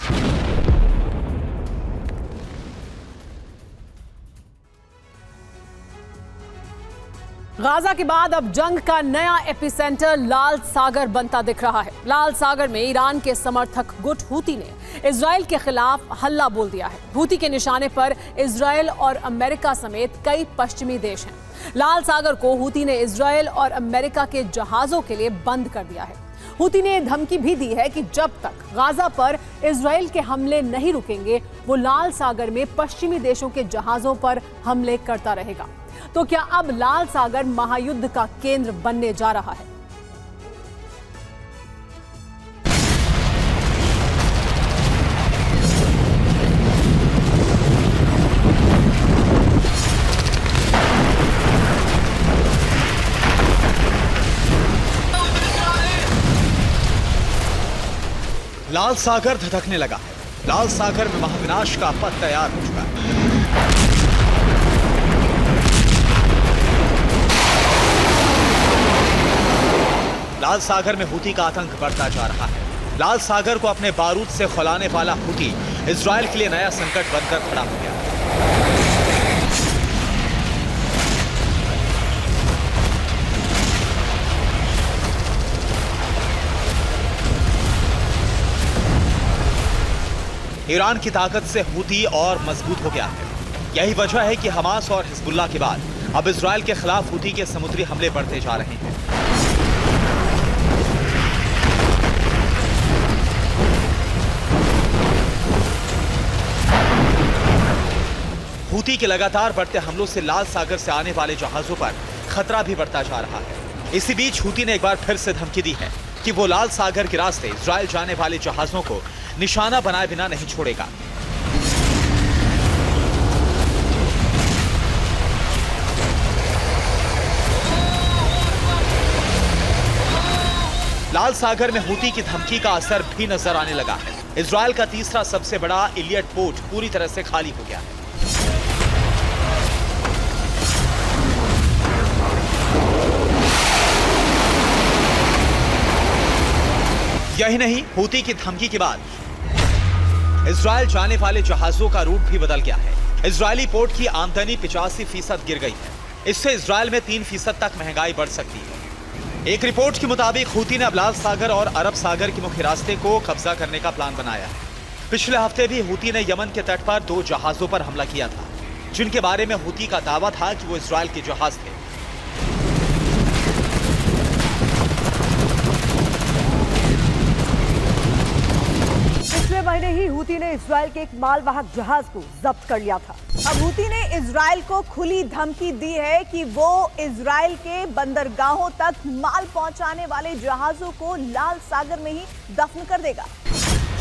गाजा के बाद अब जंग का नया एपिसेंटर लाल सागर बनता दिख रहा है। लाल सागर में ईरान के समर्थक गुट हूती ने इजराइल के खिलाफ हल्ला बोल दिया है। हूती के निशाने पर इजराइल और अमेरिका समेत कई पश्चिमी देश हैं। लाल सागर को हूती ने इजराइल और अमेरिका के जहाजों के लिए बंद कर दिया है। हूती ने धमकी भी दी है कि जब तक गाजा पर इजराइल के हमले नहीं रुकेंगे, वो लाल सागर में पश्चिमी देशों के जहाजों पर हमले करता रहेगा। तो क्या अब लाल सागर महायुद्ध का केंद्र बनने जा रहा है? लाल सागर धधकने लगा है। लाल सागर में महाविनाश का पथ तैयार हो चुका है। लाल सागर में हूती का आतंक बढ़ता जा रहा है। लाल सागर को अपने बारूद से खौलाने वाला हूती इजराइल के लिए नया संकट बनकर खड़ा हो गया। ईरान की ताकत से हूती और मजबूत हो गया है। यही वजह है कि हमास और हिजबुल्लाह के बाद अब इजराइल के खिलाफ हूती के समुद्री हमले बढ़ते जा रहे हैं। हूती के लगातार बढ़ते हमलों से लाल सागर से आने वाले जहाजों पर खतरा भी बढ़ता जा रहा है। इसी बीच हूती ने एक बार फिर से धमकी दी है कि वो लाल सागर के रास्ते इजराइल जाने वाले जहाजों को निशाना बनाए बिना नहीं छोड़ेगा। लाल सागर में हूती की धमकी का असर भी नजर आने लगा है। इजराइल का तीसरा सबसे बड़ा इलियट पोर्ट पूरी तरह से खाली हो गया है। यही नहीं, हूती की धमकी के बाद इजराइल जाने वाले जहाजों का रूट भी बदल गया है। इजरायली पोर्ट की आमदनी 85% गिर गई है। इससे इजराइल में 3% तक महंगाई बढ़ सकती है। एक रिपोर्ट के मुताबिक हूती ने अब लाल सागर और अरब सागर के मुख्य रास्ते को कब्जा करने का प्लान बनाया है। पिछले हफ्ते भी हूती ने यमन के तट पर 2 जहाजों पर हमला किया था, जिनके बारे में हूती का दावा था कि वो इजराइल के जहाज थे। पिछले महीने ही हूती ने इजराइल के एक मालवाहक जहाज को जब्त कर लिया था। अब हूती ने इजराइल को खुली धमकी दी है कि वो इजराइल के बंदरगाहों तक माल पहुंचाने वाले जहाजों को लाल सागर में ही दफन कर देगा।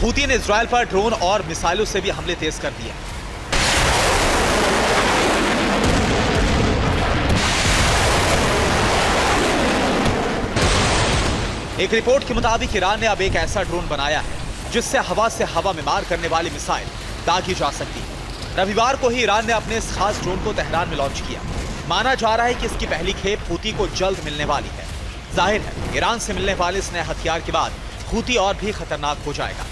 हूती ने इजराइल पर ड्रोन और मिसाइलों से भी हमले तेज कर दिए। एक रिपोर्ट के मुताबिक ईरान ने अब एक ऐसा ड्रोन बनाया है जिससे हवा से हवा में मार करने वाली मिसाइल दागी जा सकती है। रविवार को ही ईरान ने अपने इस खास ड्रोन को तेहरान में लॉन्च किया। माना जा रहा है कि इसकी पहली खेप हूती को जल्द मिलने वाली है। जाहिर है, ईरान से मिलने वाले इस नए हथियार के बाद हूती और भी खतरनाक हो जाएगा।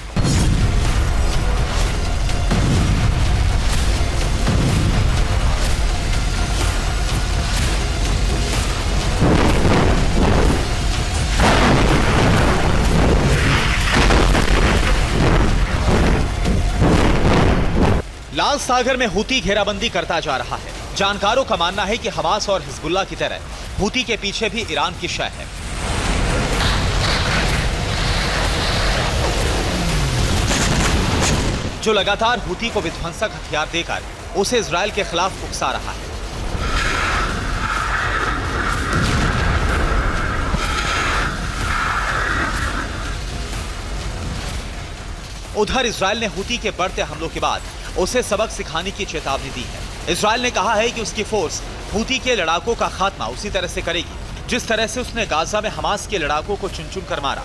लाल सागर में हूती घेराबंदी करता जा रहा है। जानकारों का मानना है कि हमास और हिजबुल्लाह की तरह हूती के पीछे भी ईरान की शय है। जो लगातार हूती को विध्वंसक हथियार देकर उसे इजराइल के खिलाफ उकसा रहा है। उधर इजराइल ने हूती के बढ़ते हमलों के बाद उसे सबक सिखाने की चेतावनी दी है। इजराइल ने कहा है कि उसकी फोर्स हूती के लड़ाकों का खात्मा उसी तरह से करेगी जिस तरह से उसने गाजा में हमास के लड़ाकों को चुन चुन कर मारा।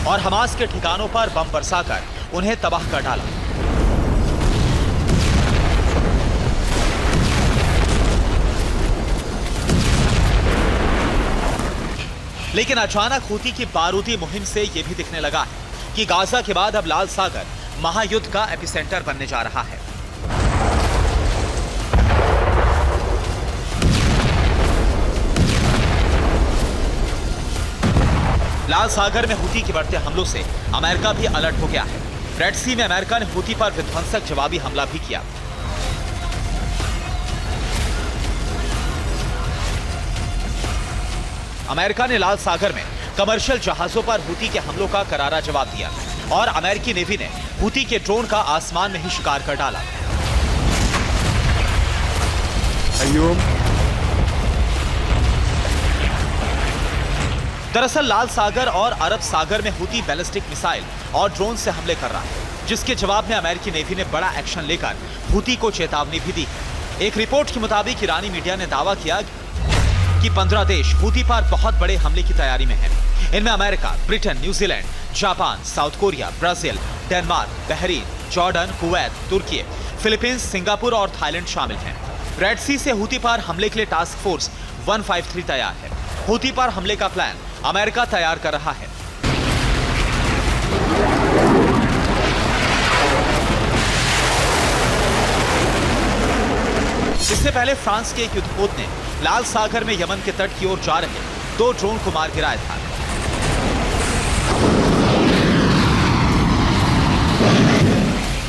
और हमास के ठिकानों पर बम बरसाकर उन्हें तबाह कर डाला। लेकिन अचानक हूती की बारूदी मुहिम से यह भी दिखने लगा है कि गाजा के बाद अब लाल सागर महायुद्ध का एपिसेंटर बनने जा रहा है। लाल सागर में हूती के बढ़ते हमलों से अमेरिका भी अलर्ट हो गया है। रेड सी में अमेरिका ने हूती पर विध्वंसक जवाबी हमला भी किया। अमेरिका ने लाल सागर में कमर्शियल जहाजों पर हूती के हमलों का करारा जवाब दिया और अमेरिकी नेवी ने हूती के ड्रोन का आसमान में ही शिकार कर डाला। दरअसल लाल सागर और अरब सागर में हूती बैलिस्टिक मिसाइल और ड्रोन से हमले कर रहा है, जिसके जवाब में अमेरिकी नेवी ने बड़ा एक्शन लेकर हूती को चेतावनी भी दी। एक रिपोर्ट के मुताबिक ईरानी मीडिया ने दावा किया कि 15 देश हूती पर बहुत बड़े हमले की तैयारी में हैं। इनमें America, Britain, New Zealand, Japan, South Korea, Brazil, Denmark, Bahrain, Jordan, Kuwait, Turkey, Philippines, Singapore और थाईलैंड शामिल हैं। रेड सी से हूती पर हमले के लिए टास्क फोर्स 153 तैयार है। हूती पर हमले का प्लान अमेरिका तैयार कर रहा है। इससे पहले फ्रांस के एक युद्धपोत ने लाल सागर में यमन के तट की ओर जा रहे 2 ड्रोन को मार गिराया था।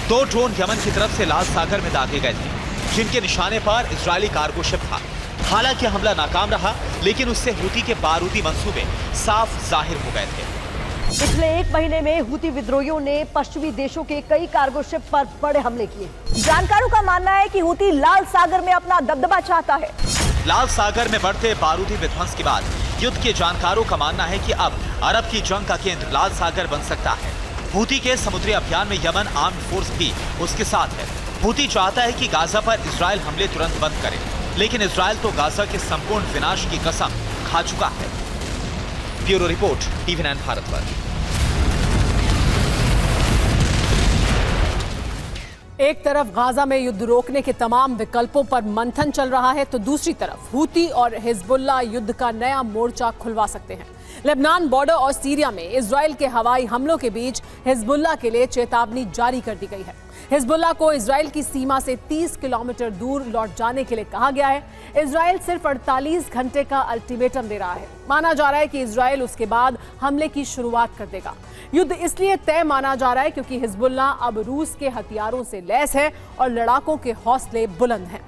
दो ड्रोन यमन की तरफ से लाल सागर में दागे गए थे, जिनके निशाने पर इजरायली कार्गो शिप था। हालांकि हमला नाकाम रहा, लेकिन उससे हूती के बारूदी मंसूबे साफ जाहिर हो गए थे। पिछले 1 महीने में हूती विद्रोहियों ने पश्चिमी देशों के कई कार्गो शिप पर बड़े हमले किए। जानकारों का मानना है कि हूती लाल सागर में अपना दबदबा चाहता है। लाल सागर में बढ़ते बारूदी विध्वंस के बाद युद्ध के जानकारों का मानना है कि अब अरब की जंग का केंद्र लाल सागर बन सकता है। हूती के समुद्री अभियान में यमन आर्म्ड फोर्स भी उसके साथ है। हूती चाहता है कि गाजा पर इजरायल हमले तुरंत बंद करे, लेकिन इजरायल तो गाजा के संपूर्ण विनाश की कसम खा चुका है। Bureau report, TV9 Bharatvarsh. एक तरफ गाजा में युद्ध रोकने के तमाम विकल्पों पर मंथन चल रहा है, तो दूसरी तरफ हूती और हिजबुल्लाह युद्ध का नया मोर्चा खुलवा सकते हैं। लेबनान बॉर्डर और सीरिया में इजरायल के हवाई हमलों के बीच हिजबुल्लाह के लिए चेतावनी जारी कर दी गई है। हिजबुल्लाह को इजरायल की सीमा से 30 किलोमीटर दूर लौट जाने के लिए कहा गया है। इजरायल सिर्फ 48 घंटे का अल्टीमेटम दे रहा है। माना जा रहा है कि इजरायल उसके बाद हमले की शुरुआत कर देगा। युद्ध इसलिए तय माना जा रहा है क्योंकि हिजबुल्लाह अब रूस के हथियारों से लैस है और लड़ाकों के हौसले बुलंद हैं।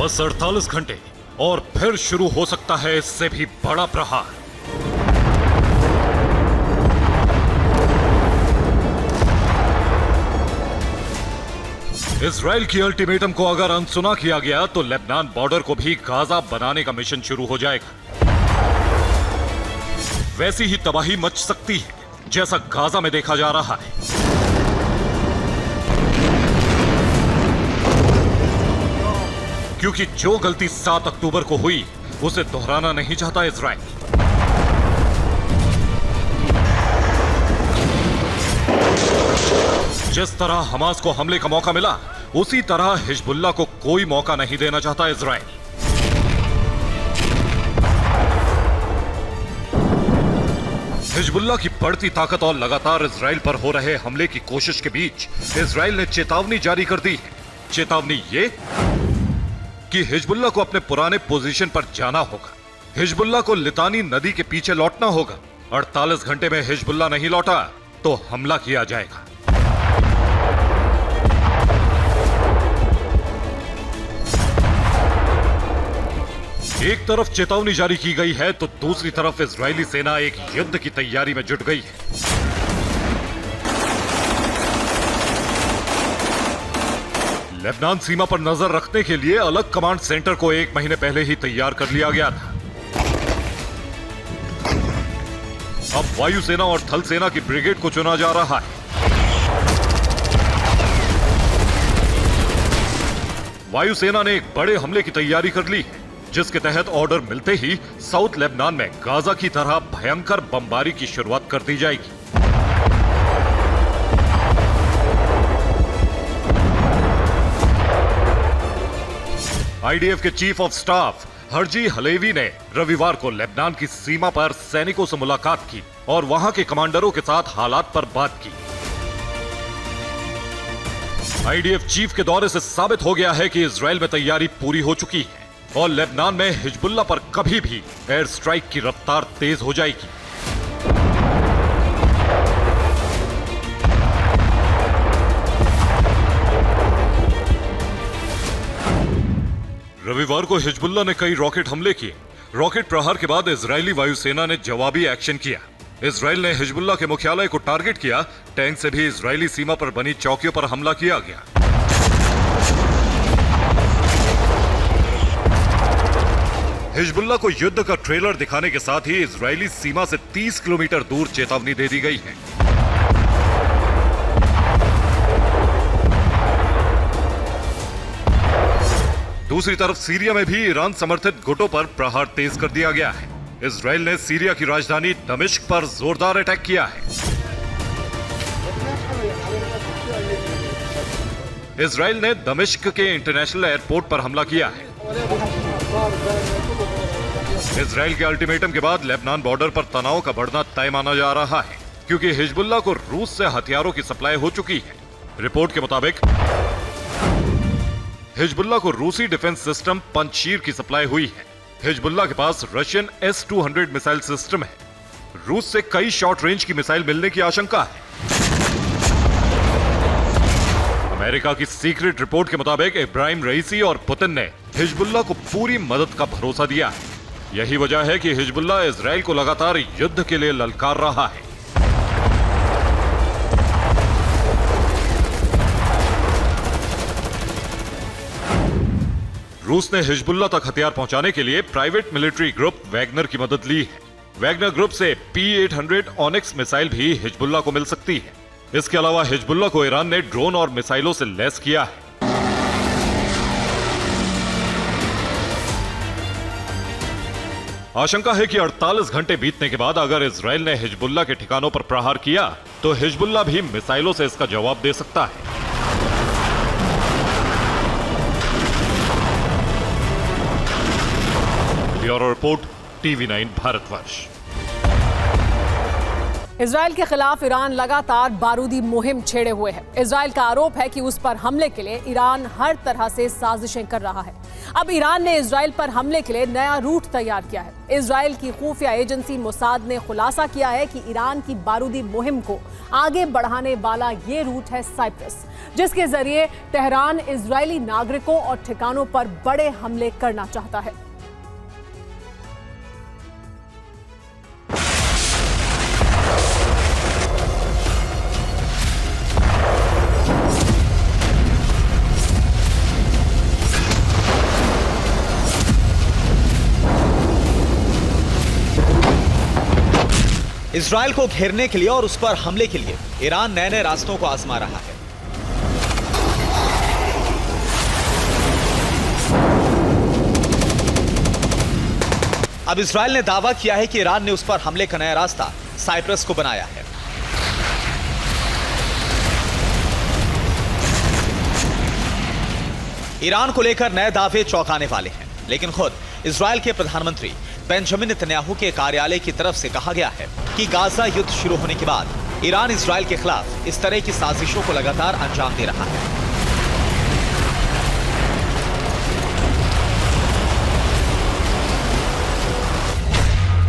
बस 48 घंटे और फिर शुरू हो सकता है इससे भी बड़ा प्रहार। इजराइल की अल्टीमेटम को अगर अनसुना किया गया तो लेबनान बॉर्डर को भी गाजा बनाने का मिशन शुरू हो जाएगा। वैसी ही तबाही मच सकती है जैसा गाजा में देखा जा रहा है। क्योंकि जो गलती 7 अक्टूबर को हुई उसे दोहराना नहीं चाहता इजराइल। जिस तरह हमास को हमले का मौका मिला, उसी तरह हिजबुल्लाह को कोई मौका नहीं देना चाहता इजराइल। हिजबुल्लाह की बढ़ती ताकत और लगातार इजराइल पर हो रहे हमले की कोशिश के बीच इजराइल ने चेतावनी जारी कर दी है। चेतावनी ये कि हिजबुल्लाह को अपने पुराने पोजीशन पर जाना होगा। हिजबुल्लाह को लितानी नदी के पीछे लौटना होगा। 48 घंटे में हिजबुल्लाह नहीं लौटा तो हमला किया जाएगा। एक तरफ चेतावनी जारी की गई है तो दूसरी तरफ इजरायली सेना एक युद्ध की तैयारी में जुट गई है। लेबनान सीमा पर नजर रखने के लिए अलग कमांड सेंटर को 1 महीने पहले ही तैयार कर लिया गया था। अब वायुसेना और थल सेना की ब्रिगेड को चुना जा रहा है। वायुसेना ने एक बड़े हमले की तैयारी कर ली है, जिसके तहत ऑर्डर मिलते ही साउथ लेबनान में गाजा की तरह भयंकर बमबारी की शुरुआत कर दी जाएगी। आईडीएफ के chief of staff Harji Halevi ने रविवार को लेबनान की सीमा पर सैनिकों से मुलाकात की और वहां के कमांडरों के साथ हालात पर बात की। आईडीएफ चीफ के दौरे से साबित हो गया है कि इजराइल में तैयारी पूरी हो चुकी है और लेबनान में हिजबुल्लाह पर कभी भी एयर स्ट्राइक की रफ्तार तेज हो जाएगी। रविवार को हिजबुल्लाह ने कई रॉकेट हमले किए। रॉकेट प्रहार के बाद इजरायली वायुसेना ने जवाबी एक्शन किया। इजराइल ने हिजबुल्लाह के मुख्यालय को टारगेट किया। टैंक से भी इजरायली सीमा पर बनी चौकियों पर हमला किया गया। हिजबुल्लाह को युद्ध का ट्रेलर दिखाने के साथ ही इजरायली सीमा से 30 किलोमीटर दूर चेतावनी दे दी गई है। दूसरी तरफ सीरिया में भी ईरान समर्थित गुटों पर प्रहार तेज कर दिया गया है। इजराइल ने सीरिया की राजधानी दमिश्क पर जोरदार अटैक किया है। इजराइल ने दमिश्क के इंटरनेशनल एयरपोर्ट पर हमला किया है। इजराइल के अल्टीमेटम के बाद लेबनान बॉर्डर पर तनाव का बढ़ना तय माना जा रहा है, क्योंकि हिजबुल्लाह को रूस से हथियारों की सप्लाई हो चुकी है। रिपोर्ट के मुताबिक हिजबुल्लाह को रूसी डिफेंस सिस्टम पंजशीर की सप्लाई हुई है। हिजबुल्लाह के पास रशियन S-200 मिसाइल सिस्टम है। रूस से कई शॉर्ट रेंज की मिसाइल मिलने की आशंका है। अमेरिका की सीक्रेट रिपोर्ट के मुताबिक इब्राहिम रईसी और पुतिन ने हिजबुल्लाह को पूरी मदद का भरोसा दिया है। यही वजह है कि हिजबुल्लाह इजराइल को लगातार युद्ध के लिए ललकार रहा है। रूस ने हिजबुल्लाह तक हथियार पहुंचाने के लिए प्राइवेट मिलिट्री ग्रुप वैगनर की मदद ली है। वैगनर ग्रुप से P-800 ऑनिक्स मिसाइल भी हिजबुल्लाह को मिल सकती है। इसके अलावा हिजबुल्लाह को ईरान ने ड्रोन और मिसाइलों से लैस किया है। आशंका है कि 48 घंटे बीतने के बाद अगर इजराइल ने हिजबुल्लाह के ठिकानों पर प्रहार किया तो हिजबुल्लाह भी मिसाइलों से इसका जवाब दे सकता है। Bureau report, TV9 Bharatvarsh. Israel के खिलाफ ईरान लगातार बारूदी मुहिम छेड़े हुए है। इजराइल का आरोप है कि उस पर हमले के लिए ईरान हर तरह से साजिशें कर रहा है। अब ईरान ने इजराइल पर हमले के लिए नया रूट तैयार किया है। इजराइल की खुफिया एजेंसी मोसाद ने खुलासा किया है कि ईरान की बारूदी मुहिम को आगे बढ़ाने वाला ये रूट है साइप्रस, जिसके जरिए तेहरान इजरायली नागरिकों और ठिकानों पर बड़े हमले करना चाहता है। इजराइल को घेरने के लिए और उस पर हमले के लिए ईरान नए नए रास्तों को आजमा रहा है। अब इजराइल ने दावा किया है कि ईरान ने उस पर हमले का नया रास्ता साइप्रस को बनाया है। ईरान को लेकर नए दावे चौंकाने वाले हैं, लेकिन खुद इजराइल के प्रधानमंत्री बेंजामिन नेतन्याहू के कार्यालय की तरफ से कहा गया है कि गाजा युद्ध शुरू होने के बाद ईरान इजराइल के खिलाफ इस तरह की साजिशों को लगातार अंजाम दे रहा है।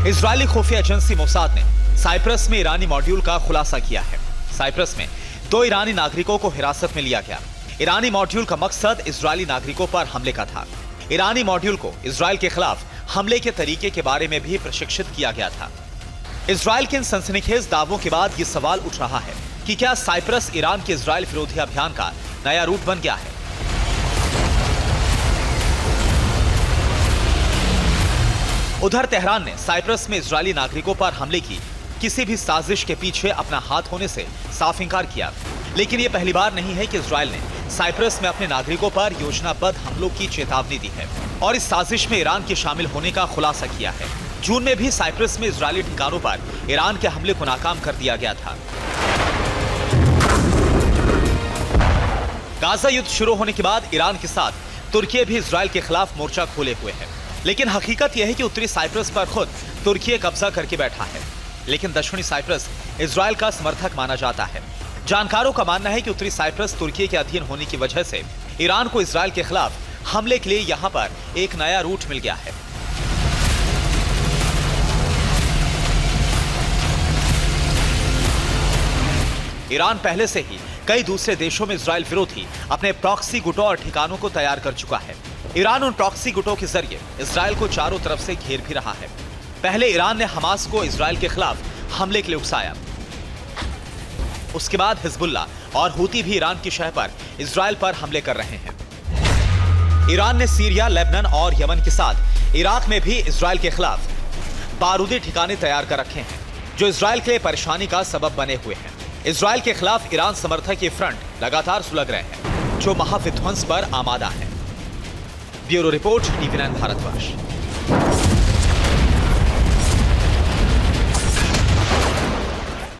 इजरायली खुफिया एजेंसी मोसाद ने साइप्रस में ईरानी मॉड्यूल का खुलासा किया है। साइप्रस में 2 ईरानी नागरिकों को हिरासत में लिया गया। ईरानी मॉड्यूल का मकसद इजरायली नागरिकों पर हमले का था। ईरानी मॉड्यूल को इजरायल के खिलाफ हमले के तरीके के बारे में भी प्रशिक्षित किया गया था। इजरायल के इन सनसनीखेज दावों के बाद ये सवाल उठ रहा है कि क्या साइप्रस ईरान के इजरायल विरोधी अभियान का नया रूट बन गया है। उधर तेहरान ने साइप्रस में इजरायली नागरिकों पर हमले की किसी भी साजिश के पीछे अपना हाथ होने से साफ इंकार किया। लेकिन यह पहली बार नहीं है कि इजरायल ने साइप्रस में अपने नागरिकों पर योजनाबद्ध हमलों की चेतावनी दी है और इस साजिश में ईरान के शामिल होने का खुलासा किया है। जून में भी साइप्रस में इजरायली ठिकानों पर ईरान के हमले को नाकाम कर दिया गया था। गाजा युद्ध शुरू होने के बाद ईरान के साथ तुर्की भी इजरायल के खिलाफ मोर्चा खोले हुए है। लेकिन हकीकत यह है कि उत्तरी साइप्रस पर खुद तुर्की कब्जा करके बैठा है। लेकिन दक्षिणी साइप्रस इजरायल का समर्थक माना जाता है। जानकारों का मानना है कि उत्तरी साइप्रस तुर्की के अधीन होने की वजह से ईरान को इजरायल के खिलाफ हमले के लिए यहां पर एक नया रूट मिल गया है। ईरान पहले से ही कई दूसरे देशों में इजरायल विरोधी अपने प्रॉक्सी गुटों और ठिकानों को तैयार कर चुका है। ईरान उन प्रॉक्सी गुटों के जरिए इजरायल को चारों तरफ से घेर भी रहा है। पहले ईरान ने हमास को इजरायल के खिलाफ हमले के लिए उकसाया। उसके बाद हिजबुल्ला और हूती भी ईरान की शह पर इजरायल पर हमले कर रहे हैं। ईरान ने सीरिया, लेबनान और यमन के साथ इराक में भी इजरायल के खिलाफ बारूदी ठिकाने तैयार कर रखे हैं, जो इजरायल के लिए परेशानी का सबब बने हुए हैं। इजरायल के खिलाफ ईरान समर्थक ये फ्रंट लगातार सुलग रहे हैं, जो महाविध्वंस पर आमादा है। Bureau report, TV 9 Bharatvarsh.